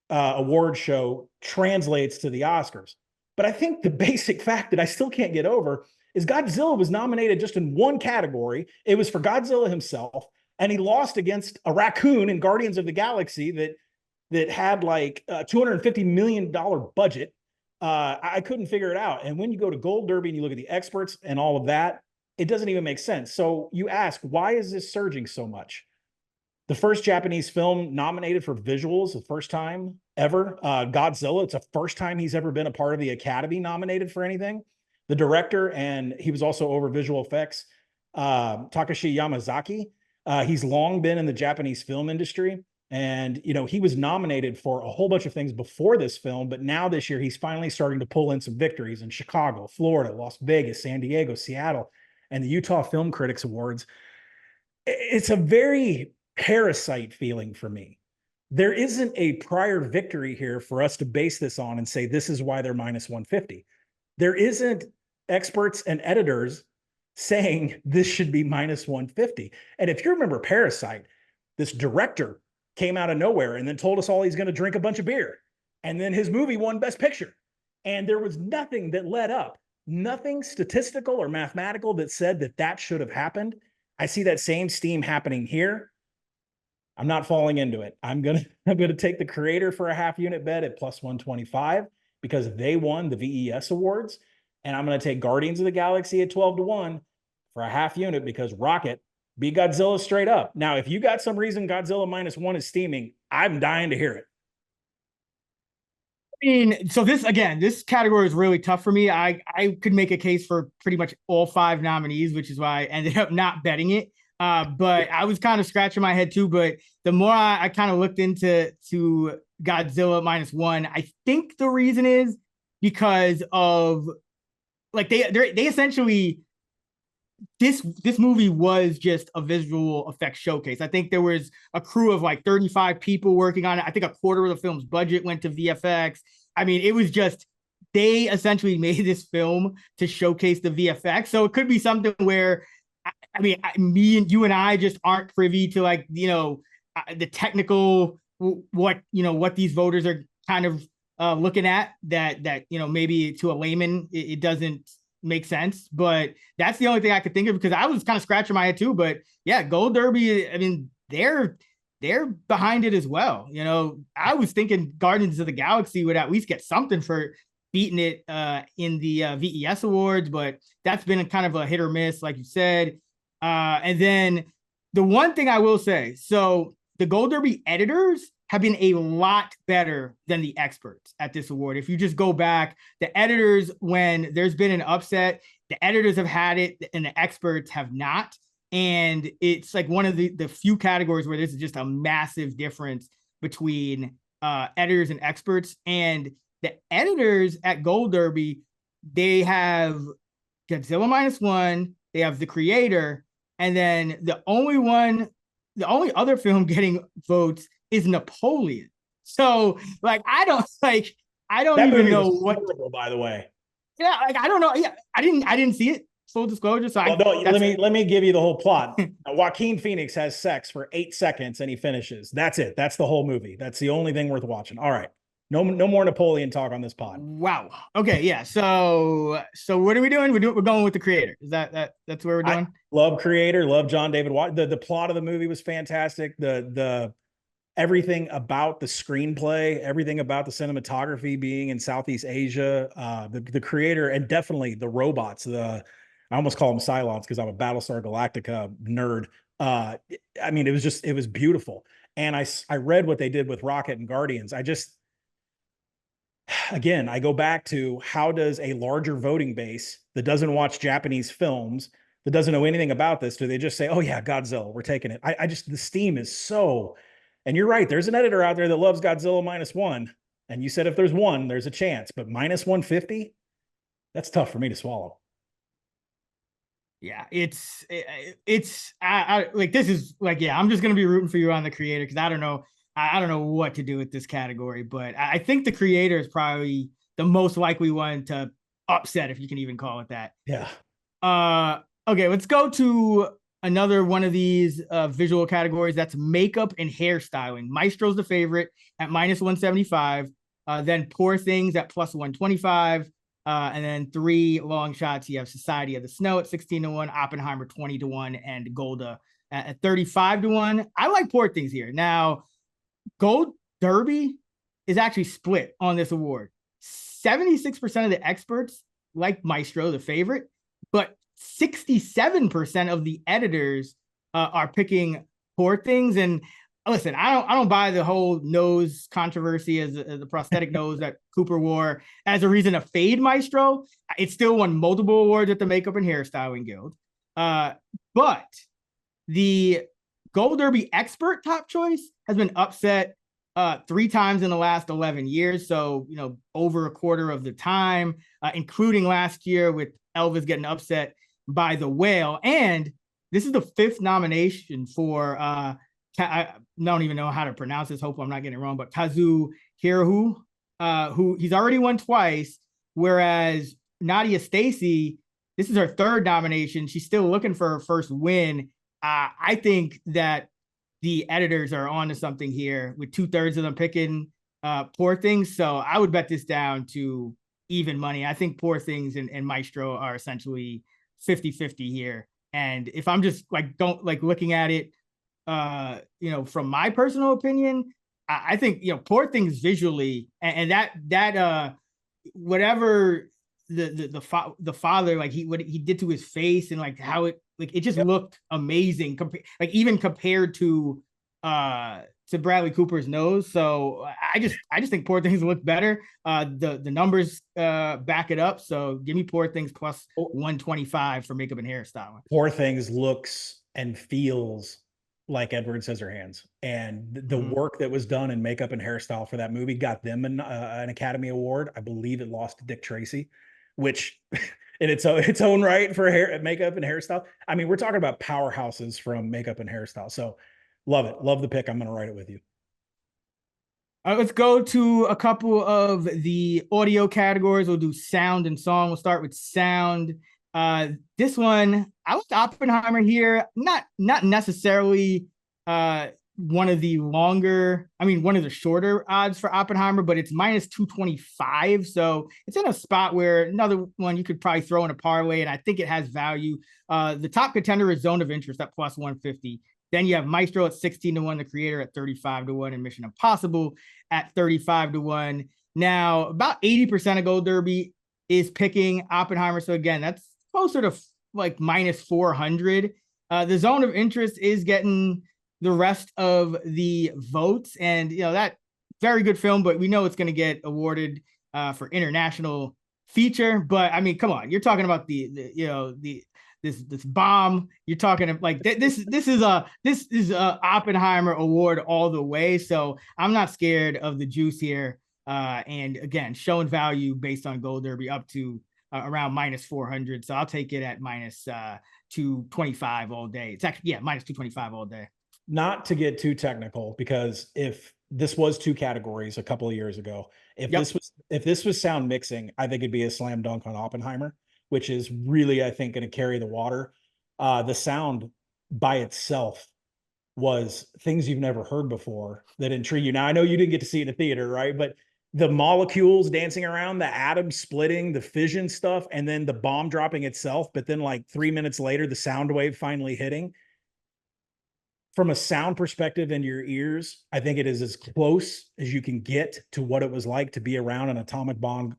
award show translates to the Oscars. But I think the basic fact that I still can't get over is Godzilla was nominated just in one category. It was for Godzilla himself, and he lost against a raccoon in Guardians of the Galaxy that had like a $250 million budget. I couldn't figure it out. And when you go to Gold Derby and you look at the experts and all of that, it doesn't even make sense. So you ask, why is this surging so much? The first Japanese film nominated for visuals, the first time ever. Godzilla, it's the first time he's ever been a part of the Academy nominated for anything. The director, and he was also over visual effects, Takashi Yamazaki. He's long been in the Japanese film industry. And, he was nominated for a whole bunch of things before this film, but now this year he's finally starting to pull in some victories in Chicago, Florida, Las Vegas, San Diego, Seattle, and the Utah Film Critics Awards. It's a very parasite feeling for me. There isn't a prior victory here for us to base this on and say, this is why they're minus 150. There isn't experts and editors saying this should be minus 150. And if you remember Parasite, this director came out of nowhere and then told us all he's going to drink a bunch of beer. And then his movie won Best Picture. And there was nothing that led up, nothing statistical or mathematical that said that should have happened. I see that same steam happening here. I'm not falling into it. I'm gonna take the Creator for a half unit bet at plus 125 because they won the VES awards. And I'm going to take Guardians of the Galaxy at 12-1 for a half unit because Rocket beat Godzilla straight up. Now, if you got some reason Godzilla minus one is steaming, I'm dying to hear it. I mean, so this category is really tough for me. I could make a case for pretty much all 5 nominees, which is why I ended up not betting it. But I was kind of scratching my head too. But the more I kind of looked into Godzilla minus one, I think the reason is because of like they essentially this movie was just a visual effects showcase. I think there was a crew of like 35 people working on it. I think a quarter of the film's budget went to VFX. I mean, it was just they essentially made this film to showcase the VFX. So it could be something where me and you and I just aren't privy to like, the technical, what these voters are kind of looking at that, maybe to a layman, it doesn't make sense. But that's the only thing I could think of because I was kind of scratching my head too. But yeah, Gold Derby, I mean, they're behind it as well. I was thinking Guardians of the Galaxy would at least get something for beating it in the VES awards, but that's been a kind of a hit or miss, like you said. And then the one thing I will say, so the Gold Derby editors have been a lot better than the experts at this award. If you just go back, the editors, when there's been an upset, the editors have had it and the experts have not. And it's like one of the few categories where there's just a massive difference between editors and experts. And the editors at Gold Derby, they have Godzilla -1, they have The Creator, and then the only other film getting votes is Napoleon. So like I don't That even movie know was what. horrible, by the way. Yeah, like I don't know. Yeah, I didn't see it. Full disclosure. So Well, no, that's let me give you the whole plot. Now, Joaquin Phoenix has sex for 8 seconds and he finishes. That's it. That's the whole movie. That's the only thing worth watching. All right. No more Napoleon talk on this pod. wow. Okay, yeah. So what are we doing? We're going with The Creator. Is that's where we're doing? Love Creator, love John David Watt. The plot of the movie was fantastic. The everything about the screenplay, everything about the cinematography being in Southeast Asia, the Creator, and definitely the robots. I almost call them Cylons because I'm a Battlestar Galactica nerd. I mean, it was beautiful. And I read what they did with Rocket and Guardians. Again, I go back to how does a larger voting base that doesn't watch Japanese films, that doesn't know anything about this, do they just say, oh yeah, Godzilla, we're taking it? The steam is so, and you're right. There's an editor out there that loves Godzilla -1. And you said if there's one, there's a chance, but -150, that's tough for me to swallow. Yeah, it's I like this is like, yeah, I'm just gonna be rooting for you on The Creator because I don't know what to do with this category, but I think The Creator is probably the most likely one to upset, if you can even call it that. Yeah. Okay, let's go to another one of these visual categories. That's makeup and hairstyling. Maestro's the favorite at -175. Then Poor Things at +125. And then 3 long shots. You have Society of the Snow at 16-1, Oppenheimer 20-1, and Golda at 35-1. I like Poor Things here. Now, Gold Derby is actually split on this award. 76% of the experts like Maestro, the favorite, but 67% of the editors are picking Poor Things. And listen, I don't buy the whole nose controversy as the prosthetic nose that Cooper wore as a reason to fade Maestro. It still won multiple awards at the Makeup and Hairstyling Guild. But the Gold Derby expert top choice has been upset 3 times in the last 11 years. So, over a quarter of the time, including last year with Elvis getting upset by The Whale. And this is the 5th nomination for I don't even know how to pronounce this. Hopefully I'm not getting it wrong, but Kazu Hirahu, who he's already won twice, whereas Nadia Stacy, this is her 3rd nomination. She's still looking for her first win. I think that the editors are onto something here with 2/3 of them picking Poor Things. So I would bet this down to even money. I think Poor Things and Maestro are essentially 50-50 here. And if I'm just looking at it, from my personal opinion, I think, Poor Things visually and that whatever the father, like what he did to his face and like how it just looked amazing even compared to Bradley Cooper's nose. So I just think Poor Things look better. The numbers back it up. So give me Poor Things +125 for makeup and hairstyling. Poor Things looks and feels like Edward Scissorhands, and the work that was done in makeup and hairstyle for that movie got them an Academy Award. I believe it lost to Dick Tracy, which in its own right for makeup and hairstyle. I mean, we're talking about powerhouses from makeup and hairstyle. So love it. Love the pick. I'm going to write it with you. All right, let's go to a couple of the audio categories. We'll do sound and song. We'll start with sound. This one, I like Oppenheimer here. Not necessarily one of the shorter odds for Oppenheimer, but it's -225. So it's in a spot where another one you could probably throw in a parlay, and I think it has value. The top contender is Zone of Interest at +150. Then you have Maestro at 16-1, The Creator at 35-1, and Mission Impossible at 35-1. Now, about 80% of Gold Derby is picking Oppenheimer. So again, that's closer to like -400. The Zone of Interest is getting the rest of the votes, and that very good film, but we know it's going to get awarded for international feature. But I mean, come on, you're talking about the this bomb. You're talking like this is a Oppenheimer award all the way. So I'm not scared of the juice here. And again, showing value based on Gold Derby up to around minus 400. So I'll take it at minus 225 all day. It's actually, yeah, minus 225 all day. Not to get too technical, because if this was two categories a couple of years ago, if this was sound mixing, I think it'd be a slam dunk on Oppenheimer, which is really, I think, going to carry the water. The sound by itself was things you've never heard before that intrigue you. Now, I know you didn't get to see it in a theater, right? But the molecules dancing around, the atoms splitting, the fission stuff, and then the bomb dropping itself, but then like 3 minutes later, the sound wave finally hitting. From a sound perspective in your ears, I think it is as close as you can get to what it was like to be around an atomic bomb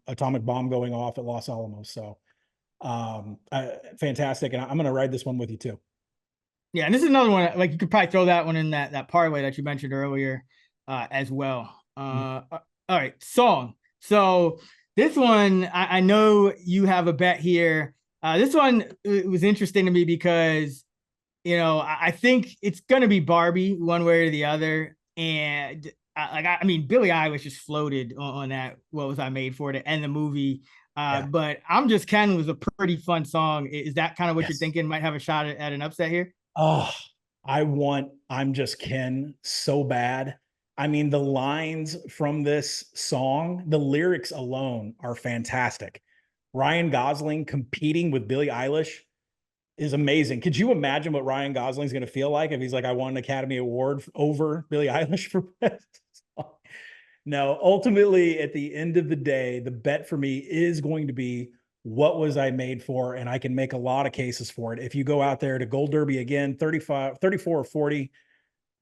going off at Los Alamos. So fantastic. And I'm going to ride this one with you too. Yeah. And this is another one, like you could probably throw that one in that parlay that you mentioned earlier as well. All right. Song. So this one, I know you have a bet here. This one, it was interesting to me because, you know, I think it's going to be Barbie one way or the other. And I mean, Billie Eilish just floated on that. What was I made for it to end the movie? But I'm Just Ken was a pretty fun song. Is that kind of what you're thinking might have a shot at an upset here? Oh, I want I'm Just Ken so bad. I mean, the lines from this song, the lyrics alone are fantastic. Ryan Gosling competing with Billie Eilish is amazing. Could you imagine what Ryan Gosling's going to feel like if he's like, I won an Academy Award over Billie Eilish for best song? No, ultimately, at the end of the day, the bet for me is going to be what was I made for? And I can make a lot of cases for it. If you go out there to Gold Derby again, 34 or 40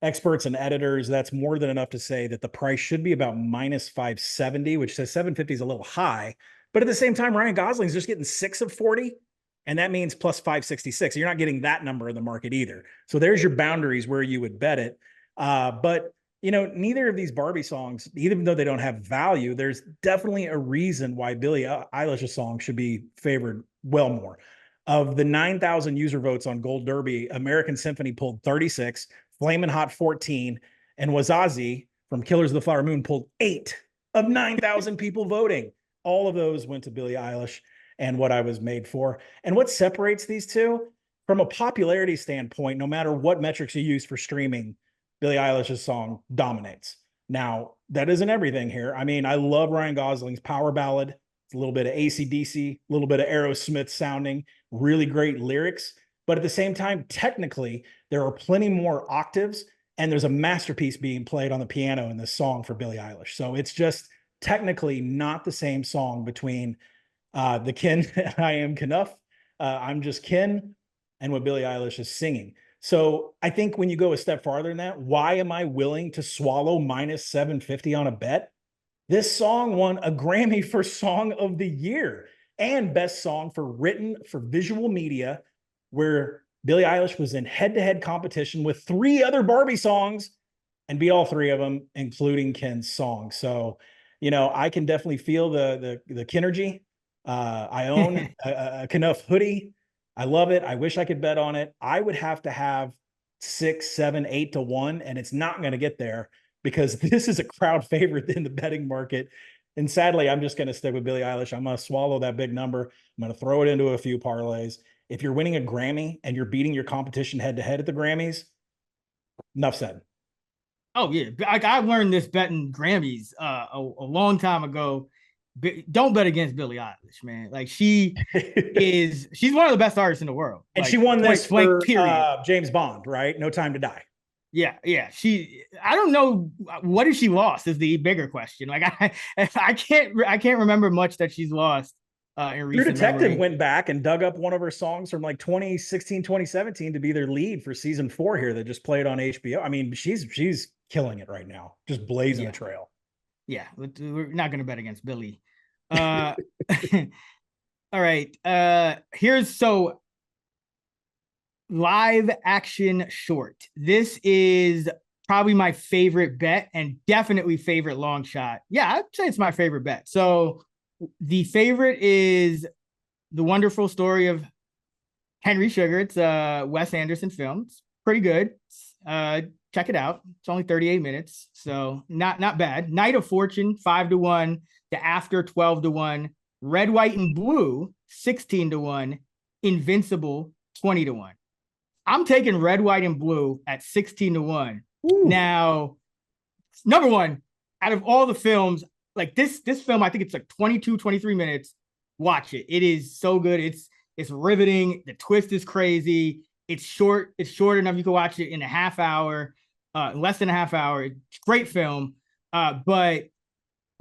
experts and editors, that's more than enough to say that the price should be about minus 570, which says 750 is a little high. But at the same time, Ryan Gosling's just getting 6 of 40. And that means plus 566. You're not getting that number in the market either. So there's your boundaries where you would bet it. But, you know, neither of these Barbie songs, even though they don't have value, there's definitely a reason why Billie Eilish's song should be favored well more. Of the 9,000 user votes on Gold Derby, American Symphony pulled 36, Flamin' Hot 14, and Wazazi from Killers of the Flower Moon pulled 8 of 9,000 people voting. All of those went to Billie Eilish and What I Was Made For. And what separates these two from a popularity standpoint, no matter what metrics you use for streaming, Billie Eilish's song dominates. Now, that isn't everything here. I mean, I love Ryan Gosling's power ballad. It's a little bit of AC/DC, a little bit of Aerosmith sounding, really great lyrics. But at the same time, technically, there are plenty more octaves, and there's a masterpiece being played on the piano in this song for Billie Eilish. So it's just technically not the same song between the Ken I Am Knuff, I'm Just Ken, and what Billie Eilish is singing. So I think when you go a step farther than that, why am I willing to swallow minus 750 on a bet? This song won a Grammy for Song of the Year and Best Song for Visual Media, where Billie Eilish was in head-to-head competition with 3 other Barbie songs and beat all 3 of them, including Ken's song. So, you know, I can definitely feel the Kenergy. I own a Knuff hoodie. I love it. I wish I could bet on it. I would have to have 6, 7, 8 to 1, and it's not going to get there because this is a crowd favorite in the betting market. And sadly, I'm just going to stick with Billie Eilish. I'm going to swallow that big number. I'm going to throw it into a few parlays. If you're winning a Grammy and you're beating your competition head to head at the Grammys, enough said. Oh yeah, I learned this betting Grammys a long time ago. Don't bet against Billie Eilish, man. Like she's one of the best artists in the world. And like, she won this for period. James Bond, right? No Time to Die. Yeah. I don't know what has she lost is the bigger question. Like I can't remember much that she's lost in recent True Detective memory. went back and dug up one of her songs from like 2016, 2017 to be their lead for season 4 here that just played on HBO. I mean, she's killing it right now, just blazing the trail. Yeah, we're not going to bet against Billie. All right. Here's live action short. This is probably my favorite bet and definitely favorite long shot. Yeah, I'd say it's my favorite bet. So the favorite is The Wonderful Story of Henry Sugar. It's a Wes Anderson film. It's pretty good. Check it out. It's only 38 minutes, so not bad. Night of Fortune 5-1. The After 12-1. Red, White, and Blue 16-1. Invincible 20-1. I'm taking Red, White, and Blue at 16-1. Ooh. Now, number one, out of all the films, like this film, I think it's like 22, 23 minutes. Watch it. It is so good. It's riveting. The twist is crazy. It's short. It's short enough you can watch it in a half hour, less than a half hour. It's great film. But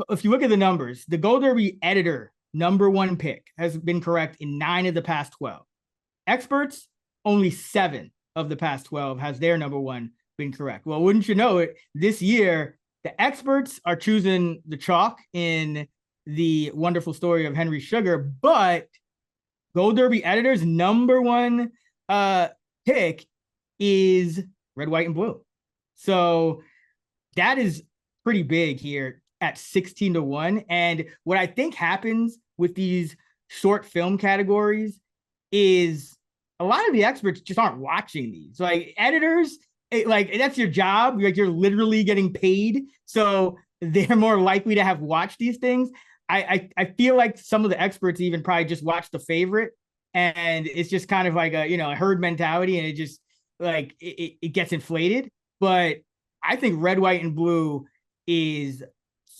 if you look at the numbers, the Gold Derby editor number one pick has been correct in 9 of the past 12. Experts, only 7 of the past 12 has their number one been correct. Well, wouldn't you know it? This year, the experts are choosing the chalk in The Wonderful Story of Henry Sugar, but Gold Derby editor's number one pick is Red, White, and Blue. So that is pretty big here at 16-1. And what I think happens with these short film categories is a lot of the experts just aren't watching these. Like editors, that's your job. Like you're literally getting paid. So they're more likely to have watched these things. I feel like some of the experts even probably just watch The Favorite, and it's just kind of like a herd mentality, and it just like it gets inflated. But I think Red, White, and Blue is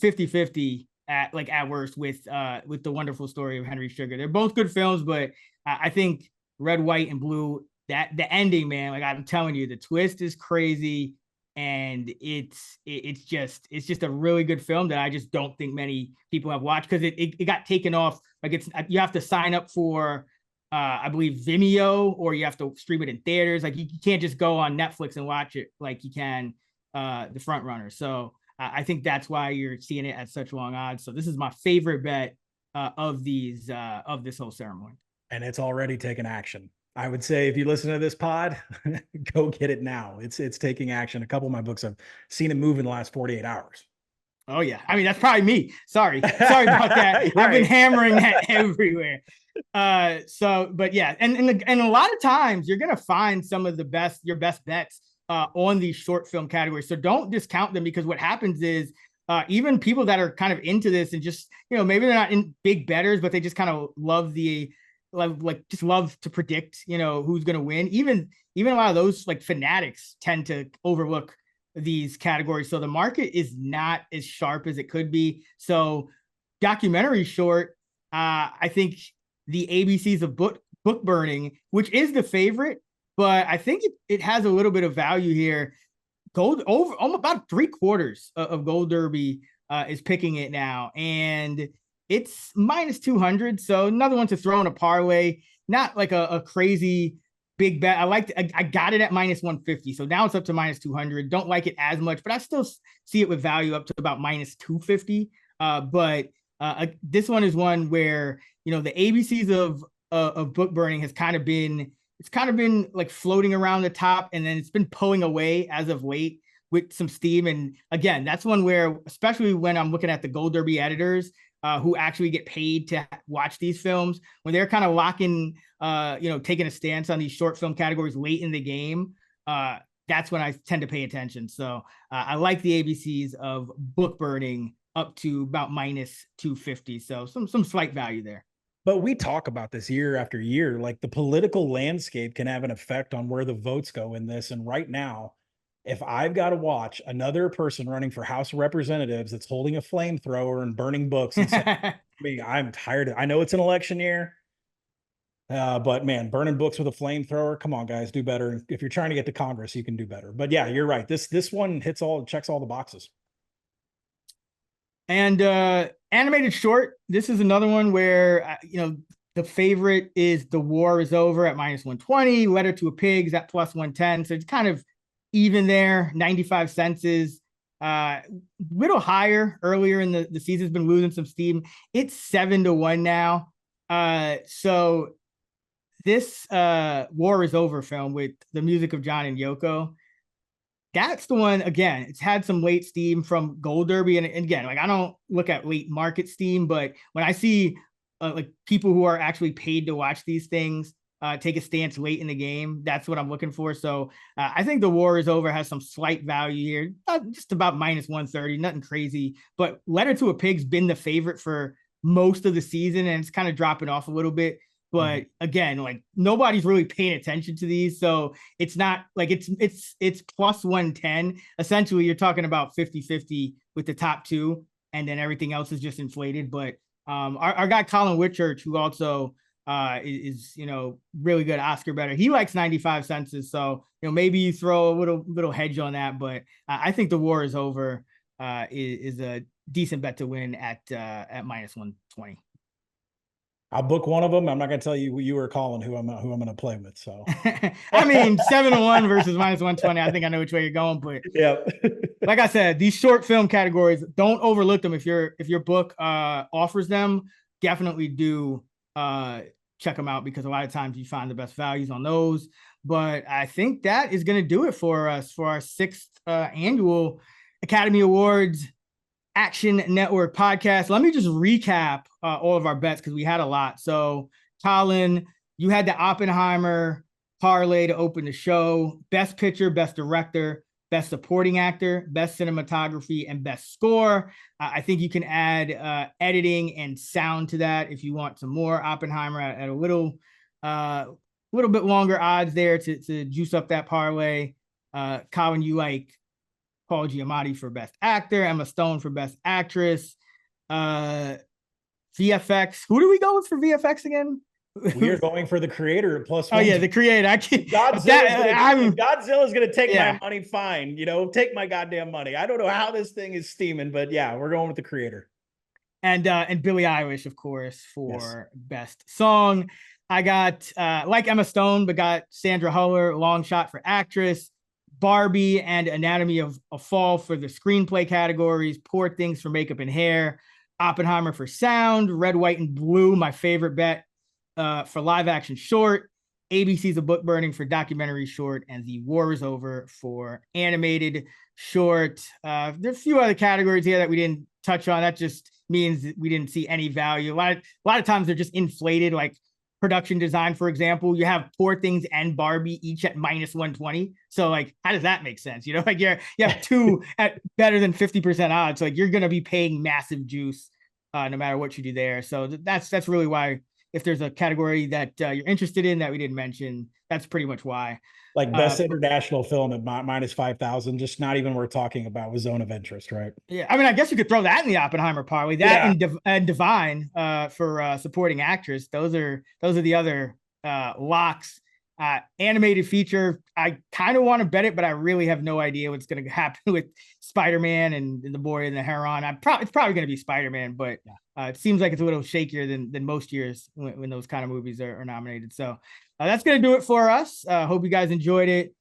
50-50 at worst with The Wonderful Story of Henry Sugar. They're both good films, but I think Red, White, and Blue, that the ending, man, like I'm telling you, the twist is crazy. And it's just a really good film that I just don't think many people have watched, because it got taken off. Like you have to sign up for I believe Vimeo, or you have to stream it in theaters. Like you can't just go on Netflix and watch it like you can The Front Runner. So I think that's why you're seeing it at such long odds. So this is my favorite bet of this whole ceremony. And it's already taken action. I would say if you listen to this pod, go get it now. It's taking action. A couple of my books, I've seen it move in the last 48 hours. Oh yeah. I mean, that's probably me. Sorry about that. I've been hammering that everywhere. But yeah. And a lot of times you're going to find some of your best bets on these short film categories. So don't discount them, because what happens is even people that are kind of into this and just, maybe they're not in big bettors, but they just kind of love to predict, who's going to win. Even a lot of those fanatics tend to overlook these categories. So the market is not as sharp as it could be. So documentary short, I think the ABCs of book burning, which is the favorite, but I think it has a little bit of value here. Gold over about 3/4 of Gold Derby is picking it now, and it's -200. So another one to throw in a parlay, not like a crazy big bet. I got it at -150. So now it's up to -200. Don't like it as much, but I still see it with value up to about -250. But this one is one where, the ABCs of book burning has kind of been like floating around the top, and then it's been pulling away as of late with some steam. And again, that's one where, especially when I'm looking at the Gold Derby editors, who actually get paid to watch these films, when they're kind of locking, taking a stance on these short film categories late in the game, that's when I tend to pay attention. So I like the ABCs of book burning up to about -250. So some slight value there. But we talk about this year after year, like the political landscape can have an effect on where the votes go in this. And right now, if I've got to watch another person running for House of Representatives that's holding a flamethrower and burning books and saying, I'm tired. I know it's an election year, but man, burning books with a flamethrower, come on, guys, do better. If you're trying to get to Congress, you can do better. But yeah, you're right. This one checks all the boxes. And animated short, this is another one where, the favorite is The War Is Over at -120, Letter to a Pig's at +110. So it's kind of even there. 95 cents is little higher. Earlier in the season's been losing some steam. It's 7-1 now. So this War Is Over film with the music of John and Yoko, that's the one. Again, it's had some late steam from Gold Derby. And again, I don't look at late market steam, but when I see people who are actually paid to watch these things, take a stance late in the game. That's what I'm looking for. So I think the war is over, has some slight value here, just about minus 130, nothing crazy. But Letter to a Pig's been the favorite for most of the season, and it's kind of dropping off a little bit. But again, like nobody's really paying attention to these. So it's not like it's plus 110. Essentially, you're talking about 50-50 with the top two, and then everything else is just inflated. But our guy Collin Whitchurch, who also is really good Oscar better, he likes 95 senses. So maybe you throw a little hedge on that. But I think the war is over. Is a decent bet to win at minus 120. I'll book one of them. I'm not going to tell you you or Collin who I'm going to play with. So, I mean, 7-1 versus minus 120. I think I know which way you're going, but yeah, like I said, these short film categories, don't overlook them. If your book offers them, definitely do check them out, because a lot of times you find the best values on those. But I think that is going to do it for us for our 6th annual Academy Awards Action Network podcast. Let me just recap all of our bets, because we had a lot. So, Collin, you had the Oppenheimer parlay to open the show. Best picture, best director, best supporting actor, best cinematography, and best score. I think you can add editing and sound to that if you want some more Oppenheimer at a little bit longer odds there to juice up that parlay. Collin, you like Paul Giamatti for best actor, Emma Stone for best actress, VFX. Who do we go with for VFX again? We are going for the creator plus. Oh yeah, the creator. Godzilla's gonna take my money. Fine, take my goddamn money. I don't know how this thing is steaming, but yeah, we're going with the creator. And Billie Eilish, of course, for best song. I got like Emma Stone, but got Sandra Huller, long shot for actress. Barbie and Anatomy of a Fall for the screenplay categories. Poor Things for makeup and hair. Oppenheimer for sound. Red, White, and Blue, my favorite bet for live action short. ABC's A Book Burning for documentary short. And The War is Over for animated short. There's a few other categories here that we didn't touch on. That just means that we didn't see any value. A lot of times they're just inflated, like production design, for example. You have Poor Things and Barbie each at minus 120. So like, how does that make sense? Like you have two at better than 50% odds. So like you're going to be paying massive juice no matter what you do there. So that's really why, if there's a category that you're interested in that we didn't mention, that's pretty much why. Like best international film at minus 5,000, just not even worth talking about with Zone of Interest, right? Yeah, I mean, I guess you could throw that in the Oppenheimer parlay. That and Divine for supporting actress. Those are the other locks. Animated feature, I kind of want to bet it, but I really have no idea what's going to happen with Spider-Man and The Boy and the Heron. It's probably going to be Spider-Man, but it seems like it's a little shakier than most years when those kind of movies are nominated. So that's going to do it for us. Hope you guys enjoyed it.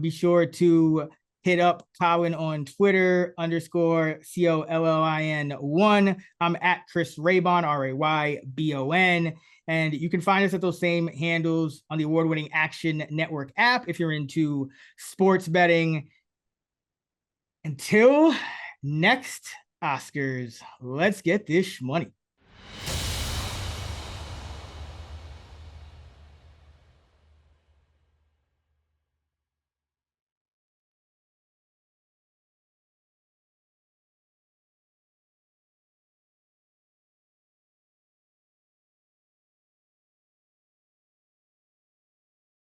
Be sure to hit up Collin on Twitter _COLLIN1. I'm at Chris Raybon, RAYBON. And you can find us at those same handles on the award-winning Action Network app if you're into sports betting. Until next Oscars, let's get this money.